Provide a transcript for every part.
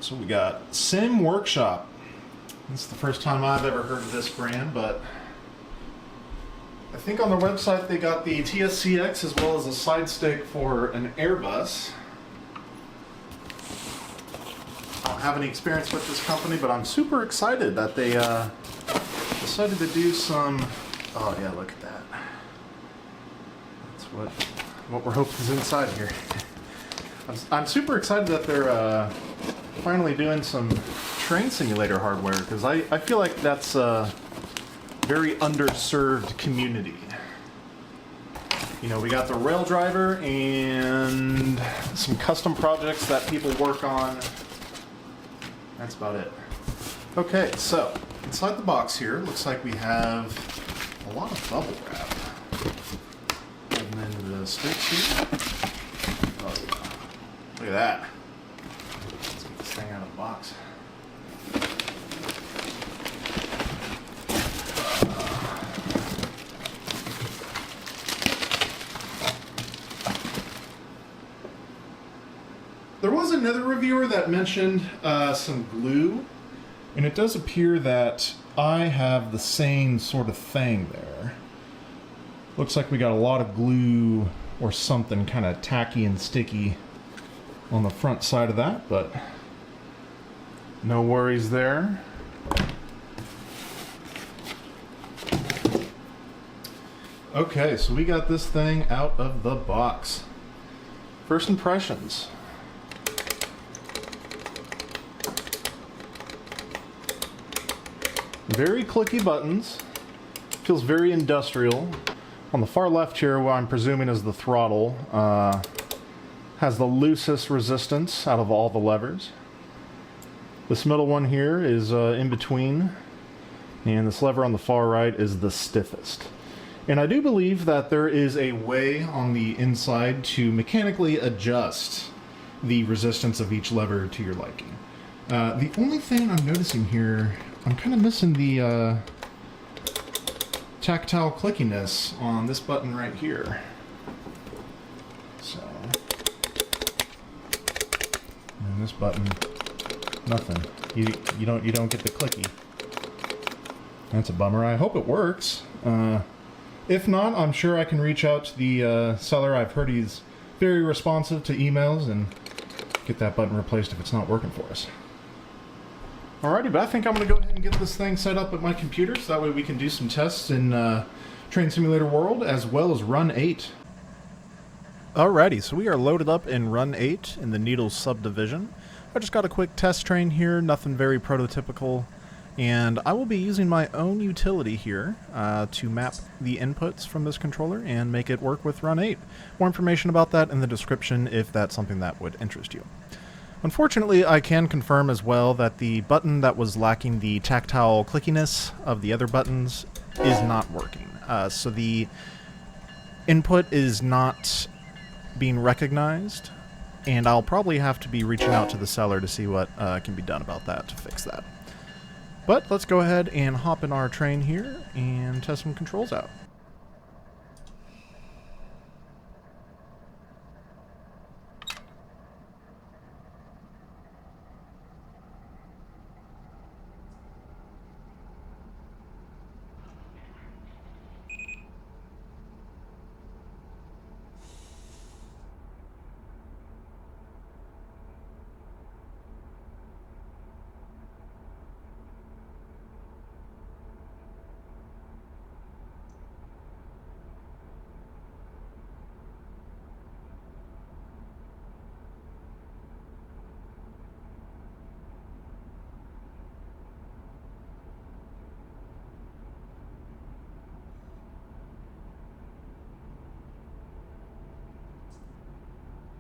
So we got Sim Workshop. This is the first time I've ever heard of this brand, but I think on their website they got the TSCX as well as a side stick for an Airbus. I don't have any experience with this company, but I'm super excited that they decided to do some... Oh yeah, look at that. That's what we're hoping is inside here. I'm super excited that they're finally doing some train simulator hardware, because I feel like that's a very underserved community. You know, we got the Raildriver and some custom projects that people work on. That's about it. Okay, so inside the box here, looks like we have a lot of bubble wrap. Holding into the sticks here. Oh yeah. Look at that. Let's get this thing out of the box. There was another reviewer that mentioned some glue, and it does appear that I have the same sort of thing there. Looks like we got a lot of glue or something kind of tacky and sticky on the front side of that, but no worries there. Okay, so we got this thing out of the box. First impressions. Very clicky buttons. Feels very industrial. On the far left here, what I'm presuming is the throttle, has the loosest resistance out of all the levers. This middle one here is in between, and this lever on the far right is the stiffest. And I do believe that there is a way on the inside to mechanically adjust the resistance of each lever to your liking. The only thing I'm noticing here, I'm kind of missing the tactile clickiness on this button right here. So, and this button, nothing. You don't get the clicky. That's a bummer. I hope it works. If not, I'm sure I can reach out to the seller. I've heard he's very responsive to emails and get that button replaced if it's not working for us. Alrighty, but I think I'm going to go ahead and get this thing set up at my computer so that way we can do some tests in Train Simulator World as well as Run8. Alrighty, so we are loaded up in Run8 in the Needles subdivision. I just got a quick test train here, nothing very prototypical, and I will be using my own utility here to map the inputs from this controller and make it work with Run8. More information about that in the description if that's something that would interest you. Unfortunately, I can confirm as well that the button that was lacking the tactile clickiness of the other buttons is not working. So the input is not being recognized, and I'll probably have to be reaching out to the seller to see what can be done about that to fix that. But let's go ahead and hop in our train here and test some controls out.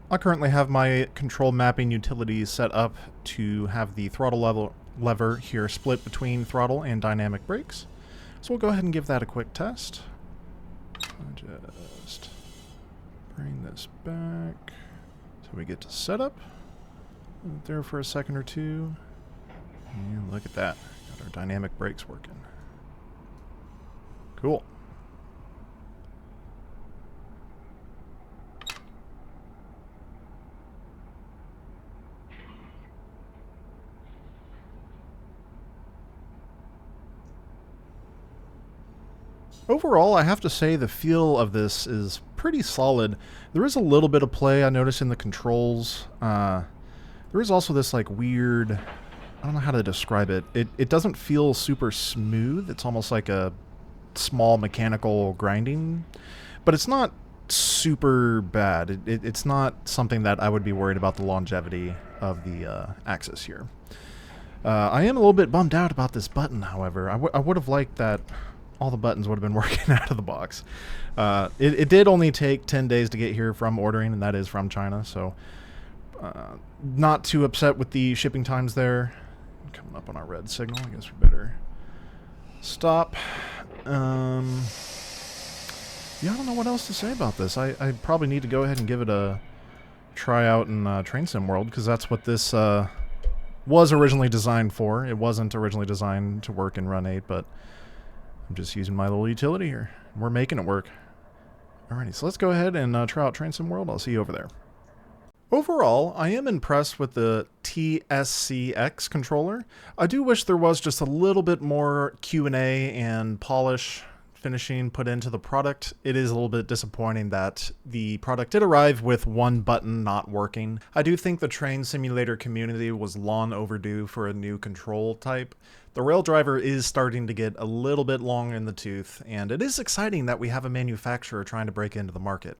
I currently have my control mapping utility set up to have the throttle lever here split between throttle and dynamic brakes. So we'll go ahead and give that a quick test. I'll just bring this back so we get to setup. There for a second or two. And look at that. Got our dynamic brakes working. Cool. Overall, I have to say the feel of this is pretty solid. There is a little bit of play I noticed in the controls. There is also this like weird, I don't know how to describe it. It doesn't feel super smooth. It's almost like a small mechanical grinding, but it's not super bad. It's not something that I would be worried about the longevity of the axis here. I am a little bit bummed out about this button, however. I would have liked that all the buttons would have been working out of the box. It did only take 10 days to get here from ordering, and that is from China, so not too upset with the shipping times there. Coming up on our red signal, I guess we better stop. Yeah, I don't know what else to say about this. I probably need to go ahead and give it a try out in Train Sim World, because that's what this was originally designed for. It wasn't originally designed to work in Run8, but I'm just using my little utility here. We're making it work. Alrighty, so let's go ahead and try out Train Sim World. I'll see you over there. Overall, I am impressed with the TSCX controller. I do wish there was just a little bit more Q&A and polish finishing put into the product. It is a little bit disappointing that the product did arrive with one button not working. I do think the train simulator community was long overdue for a new control type. The Raildriver is starting to get a little bit long in the tooth, and it is exciting that we have a manufacturer trying to break into the market.